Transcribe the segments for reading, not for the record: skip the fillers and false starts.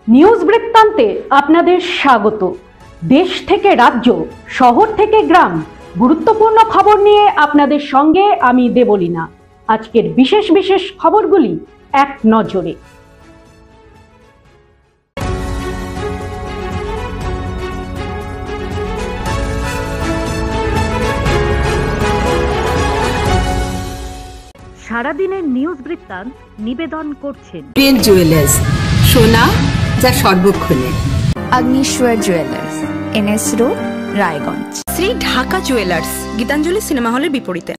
News বৃত্তান্তে আপনাদের স্বাগত। দেশ থেকে রাজ্য, শহর থেকে গ্রাম, গুরুত্বপূর্ণ খবর নিয়ে আপনাদের সঙ্গে আমি দেবলীনা। আজকের বিশেষ বিশেষ খবরগুলি এক নজরে। সারাদিনের নিউজ বৃত্তান্ত নিবেদন করছেন প্রিন্ট জুয়েলার্স, সোনা যা সর্বক্ষণে। Agnishwar jewellers, NS road, Raiganj. Shri Dhaka jewellers, Gitanjali cinema হলের বিপরীতে।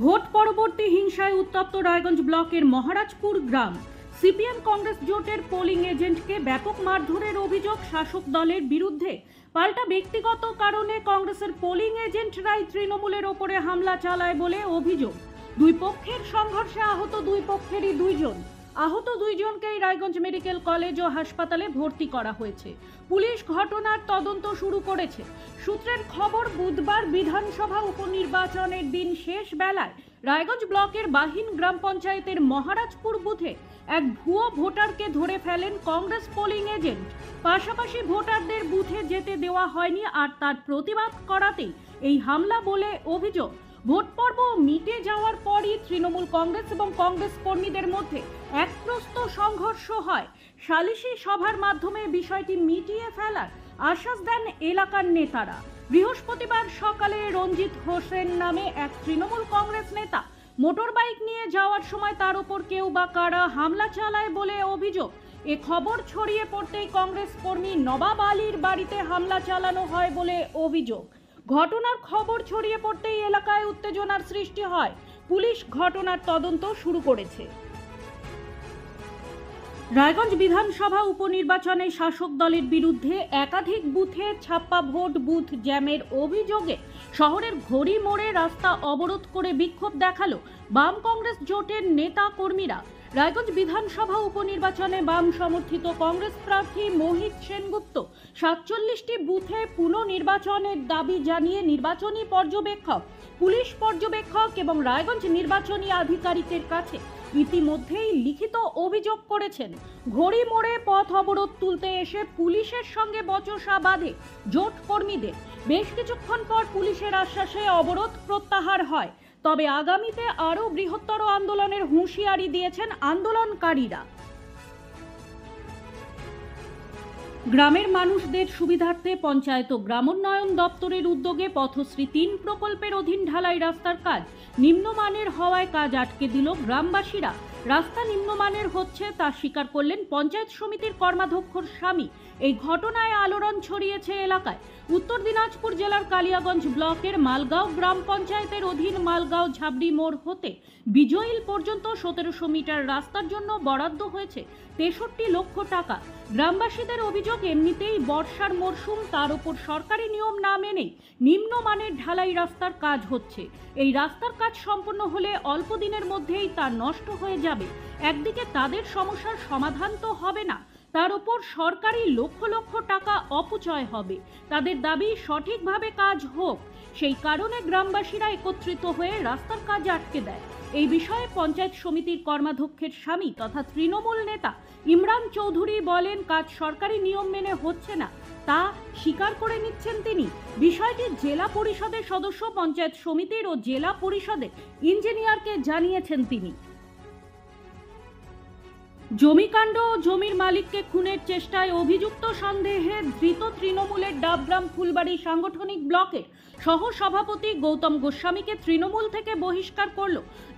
ভোট পরবর্তী হিংসায় উত্তপ্ত রায়গঞ্জ ব্লকের মহারাজপুর গ্রাম। সিপিএম কংগ্রেস জোটের পোলিং এজেন্টকে ব্যাপক মারধরের অভিযোগ শাসক দলের বিরুদ্ধে। পাল্টা ব্যক্তিগত কারণে কংগ্রেসের পোলিং এজেন্টরাই তৃণমূলের ওপরে হামলা চালায় বলে অভিযোগ। দুই পক্ষের সংঘর্ষে আহত দুই পক্ষেরই দুইজন। আহত দুইজনকেই রায়গঞ্জ মেডিকেল কলেজ ও হাসপাতালে ভর্তি করা হয়েছে। পুলিশ ঘটনার তদন্ত শুরু করেছে। সূত্রের খবর, বুধবার বিধানসভা উপনির্বাচনের দিন শেষ বেলায় রায়গঞ্জ ব্লকের বাহিন গ্রাম পঞ্চায়েতের মহারাজপুর বুথে এক ভুয়ো ভোটারকে ধরে ফেলেন কংগ্রেস পোলিং এজেন্ট। পাশাপাশি ভোটারদের বুথে যেতে দেওয়া হয়নি, আর তার প্রতিবাদ করাতেই এই হামলা বলে অভিযোগ। ভোট পর্ব মিটে যাওয়ার পরই তৃণমূল কংগ্রেস এবং কংগ্রেস কর্মীদের মধ্যে একপ্রস্ত সংঘর্ষ হয়। সালিশি সভার মাধ্যমে বিষয়টি মিটিয়ে ফেলার আশ্বাস দেন এলাকার নেতারা। বৃহস্পতিবার সকালে রঞ্জিত হোসেন নামে এক তৃণমূল কংগ্রেস নেতা মোটর বাইক নিয়ে যাওয়ার সময় তার উপর কেউ বা কারা হামলা চালায় বলে অভিযোগ। এ খবর ছড়িয়ে পড়তেই কংগ্রেস কর্মী নবাব আলীর বাড়িতে হামলা চালানো হয় বলে অভিযোগ। ঘটনার খবর ছড়িয়ে পড়তেই এলাকায় উত্তেজনার সৃষ্টি হয়। পুলিশ ঘটনার তদন্ত শুরু করেছে। রায়গঞ্জ বিধানসভা উপনির্বাচনে শাসক দলের বিরুদ্ধে একাধিক বুথে ছাপ্পা ভোট বুথ জ্যামের অভিযোগে শহরের ঘড়ি মোড়ে রাস্তা অবরোধ করে বিক্ষোভ দেখালো বাম কংগ্রেস জোটের নেতা কর্মীরা। রায়গঞ্জ বিধানসভা উপনির্বাচনে বাম সমর্থিত কংগ্রেস প্রার্থী মোহিত সেনগুপ্ত 47টি বুথে পুনর্নির্বাচনের দাবি জানিয়ে নির্বাচনী পর্যবেক্ষক, পুলিশ পর্যবেক্ষক এবং রায়গঞ্জ নির্বাচনী আধিকারিকের কাছে ইতিমধ্যেই লিখিত অভিযোগ করেছেন। ঘড়ি মোড়ে পথ অবরোধ তুলতে এসে পুলিশের সঙ্গে বচসা বাঁধে জোট কর্মীদের। বেশ কিছুক্ষণ পর পুলিশের আশ্বাসে অবরোধ প্রত্যাহার হয়। তবে আগামীতে আরও বৃহত্তর আন্দোলনের হুঁশিয়ারি দিয়েছেন আন্দোলনকারীরা। গ্রামের মানুষদের সুবিধার্থে পঞ্চায়েত ও গ্রামোন্নয়ন দপ্তরের উদ্যোগে পথশ্রী 3 প্রকল্পের অধীন ঢালাই রাস্তার কাজ নিম্নমানের হওয়ায় কাজ আটকে দিল গ্রামবাসীরা। রাস্তা নিম্নমানের হচ্ছে তা স্বীকার করলেন পঞ্চায়েত সমিতির কর্মাধ্যক্ষর স্বামী। এই ঘটনায় আলোড়ন ছড়িয়েছে এলাকায়। উত্তর দিনাজপুর জেলার কালিয়াগঞ্জ ব্লকের মালগাঁও গ্রাম পঞ্চায়েতের অধীন মালগাঁও ঝাবড়ি মোড় হতে বিজইল পর্যন্ত 1700 মিটার রাস্তার জন্য বরাদ্দ হয়েছে 63 লক্ষ টাকা। গ্রামবাসীদের অভিযোগ, এমনিতেই বর্ষার মরশুম, তার উপর সরকারি নিয়ম না মেনেই নিম্নমানের ঢালাই রাস্তার কাজ হচ্ছে। এই রাস্তার কাজ সম্পন্ন হলে অল্প দিনের মধ্যেই তা নষ্ট হয়ে যাবে। একদিকে তাদের সমস্যার সমাধান তো হবে না, তার উপর সরকারি লক্ষ লক্ষ টাকা অপচয় হবে। তাদের দাবি সঠিকভাবে কাজ হোক। সেই কারণে গ্রামবাসীরা একত্রিত হয়ে রাস্তার কাজ আটকে দেয়। এই বিষয়ে পঞ্চায়েত সমিতির কর্মাধ্যক্ষের স্বামী তথা তৃণমূল নেতা ইমরান চৌধুরী বলেন, কাজ সরকারি নিয়ম মেনে হচ্ছে না, তা স্বীকার করে নিচ্ছেন তিনি। বিষয়টি জেলা পরিষদের সদস্য, পঞ্চায়েত সমিতির ও জেলা পরিষদের ইঞ্জিনিয়ারকে জানিয়েছেন তিনি। জমিকাণ্ড ও জমির মালিককে খুনের চেষ্টায় অভিযুক্ত সন্দেহে ধৃত তৃণমূলের ডাবগ্রাম ফুলবাড়ি সাংগঠনিক ব্লকের সহ সভাপতি গৌতম গোস্বামীকে তৃণমূল থেকে বহিষ্কার করল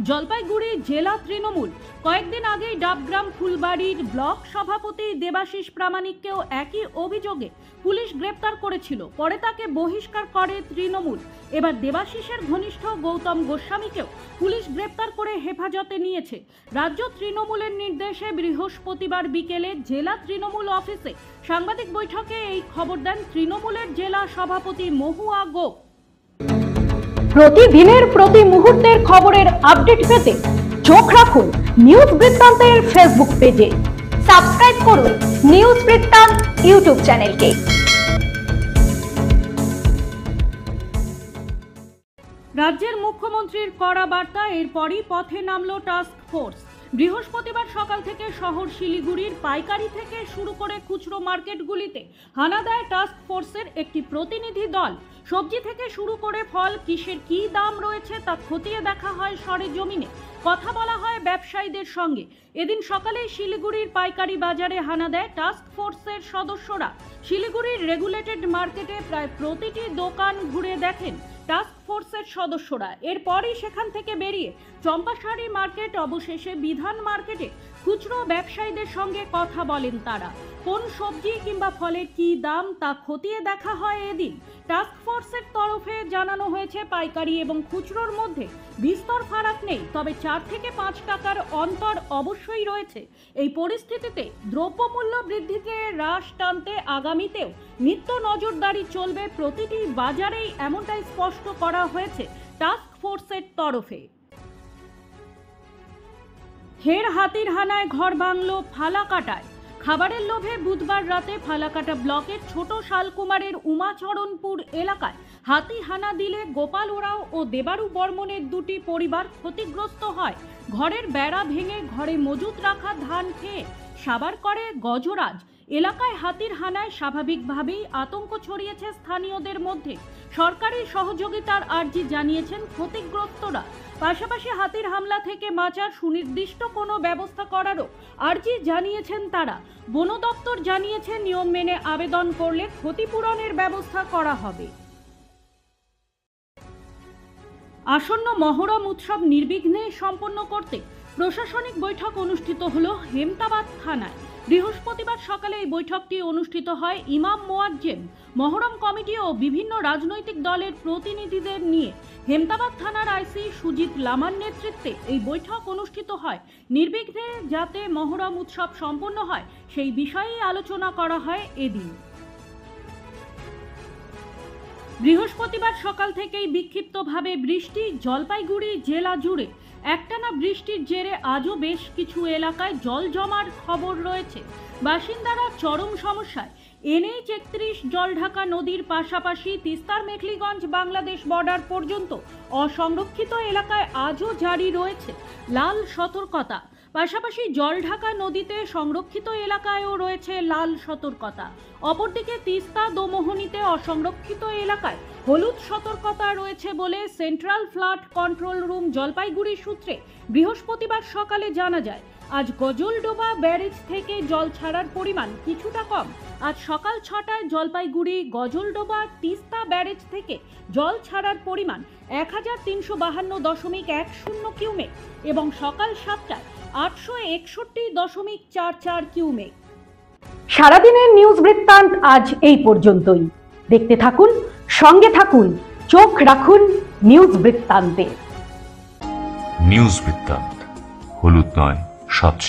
জলপাইগুড়ি জেলা তৃণমূল। কয়েকদিন আগেই ডাবগ্রাম ফুলবাড়ির ব্লক সভাপতি দেবাশিস প্রামাণিককেও একই অভিযোগে পুলিশ গ্রেপ্তার করেছিল। পরে তাকে বহিষ্কার করে তৃণমূল। এবার দেবাশিসের ঘনিষ্ঠ গৌতম গোস্বামীকেও পুলিশ গ্রেপ্তার করে হেফাজতে নিয়েছে। রাজ্য তৃণমূলের নির্দেশে বৃহস্পতিবার বিকেলে জেলা তৃণমূল অফিসে সাংবাদিক বৈঠকে এই খবর দেন তৃণমূলের জেলা সভাপতি মহুয়া গোপ। প্রতিদিনের প্রতি মুহূর্তের খবরের আপডেট পেতে চোখ রাখুন নিউজ বৃত্তান্তের ফেসবুক পেজে। সাবস্ক্রাইব করুন নিউজ বৃত্তান্ত ইউটিউব চ্যানেলকে। রাজ্যের মুখ্যমন্ত্রীর কড়া বার্তা, এরপরই পথে নামল টাস্ক ফোর্স। বৃহস্পতিবার সকাল থেকে শহর শিলিগুড়ির পাইকারি থেকে শুরু করে খুচরো মার্কেটগুলিতে হানা দেয় টাস্ক ফোর্সের একটি প্রতিনিধি দল। সবজি থেকে শুরু করে ফল কিসের কী দাম রয়েছে তা খতিয়ে দেখা হয় সরেজমিনে, কথা বলা হয় ব্যবসায়ীদের সঙ্গে। এদিন সকালে শিলিগুড়ির পাইকারি বাজারে হানা দেয় টাস্ক ফোর্সের সদস্যরা। শিলিগুড়ির রেগুলেটেড মার্কেটে প্রায় প্রতিটি দোকান ঘুরে দেখেন টাস্ক ফোর্সের সদস্যরা। এরপরই সেখান থেকে বেরিয়ে চম্পাশাড়ি মার্কেট, অবশেষে বিধান মার্কেটে খুচরো ব্যবসায়ীদের সঙ্গে কথা বলেন তারা। কোন সবজি কিংবা ফলের কী দাম তা খতিয়ে দেখা হয় এদিন। টাস্ক ফোর্সের তরফে জানানো হয়েছে পাইকারি এবং খুচরোর মধ্যে বিস্তর ফারাক নেই, তবে 4 থেকে 5 টাকার অন্তর অবশ্যই রয়েছে। এই পরিস্থিতিতে দ্রব্যমূল্য বৃদ্ধিতে হ্রাস টানতে আগামীতেও নিত্য নজরদারি চলবে প্রতিটি বাজারেই, এমনটাই স্পষ্ট করা হয়েছে টাস্ক ফোর্সের তরফে। ফের হাতির হানায় ঘর ভাঙল ফালাকাটায়। খাবারের লোভে বুধবার রাতে ফালাকাটা ব্লকের ছোট শালকুমারের উমাচরণপুর এলাকায় হাতি হানা দিলে গোপাল ওরাও ও দেবারু বর্মনের দুটি পরিবার ক্ষতিগ্রস্ত হয়। ঘরের বেড়া ভেঙে ঘরে মজুত রাখা ধান খেয়ে সাবার করে গজরাজ। এলাকায় হাতির হানায় স্বাভাবিকভাবেই আতঙ্ক ছড়িয়েছে স্থানীয়দের মধ্যে। সরকারি সহযোগিতার আর্জি জানিয়েছেন ক্ষতিগ্রস্তরা। পাশাপাশি হাতির হামলা থেকে বাঁচার সুনির্দিষ্ট কোনো ব্যবস্থা করারও আর্জি জানিয়েছেন তারা। বন দপ্তর জানিয়েছে নিয়ম মেনে আবেদন করলে ক্ষতিপূরণের ব্যবস্থা করা হবে। আসন্ন মহরম উৎসব নির্বিঘ্নে সম্পন্ন করতে প্রশাসনিক বৈঠক অনুষ্ঠিত হলো হেমতাবাদ থানায়। বৃহস্পতিবার সকালে এই বৈঠকটি অনুষ্ঠিত হয় ইমাম মোয়াজ্জেম, মহরম কমিটি ও বিভিন্ন রাজনৈতিক দলের প্রতিনিধিদের নিয়ে। হেমতাবাদ থানার আইসি সুজিত লামার নেতৃত্বে এই বৈঠক অনুষ্ঠিত হয়। নির্বিঘ্নে যাতে মহরম উৎসব সম্পন্ন হয় সেই বিষয়েই আলোচনা করা হয় এদিন। বৃহস্পতিবার সকাল থেকেই বিক্ষিপ্তভাবে বৃষ্টি জলপাইগুড়ি জেলা জুড়ে। একটানা বৃষ্টির জেরে আজও বেশ কিছু এলাকায় জল জমার খবর রয়েছে। বাসিন্দারা চরম সমস্যায়। NH 31 জলঢাকা নদীর পাশাপাশি তিস্তার মেখলিগঞ্জ বাংলাদেশ বর্ডার পর্যন্ত অসংরক্ষিত এলাকায় আজও জারি রয়েছে লাল সতর্কতা। পাশাপাশি জলঢাকা নদীতে সংরক্ষিত এলাকায়ও রয়েছে লাল সতর্কতা। অপরদিকে তিস্তা দোমোহনীতে অসংরক্ষিত এলাকায় হলুদ সতর্কতা রয়েছে বলে central flood control room Jalpaiguri সূত্রে বৃহস্পতিবার সকালে জানা যায়। আজ গজলডোবা ব্যারেজ থেকে জল ছাড়ার পরিমাণ কিছুটা কম। আজ সকাল 6টায় জলপাইগুড়ি গজলডোবা তিস্তা ব্যারেজ থেকে জল ছাড়ার পরিমাণ 1352.10 কিউমেক এবং সকাল 7টায় 861.44 কিউমেক। সারাদিনের নিউজ বৃত্তান্ত আজ এই পর্যন্তই। দেখতে থাকুন, সঙ্গে থাকুন, চোখ রাখুন নিউজ বৃত্তান্তে। নিউজ বৃত্তান্ত, হলুদ নয়, স্বচ্ছ।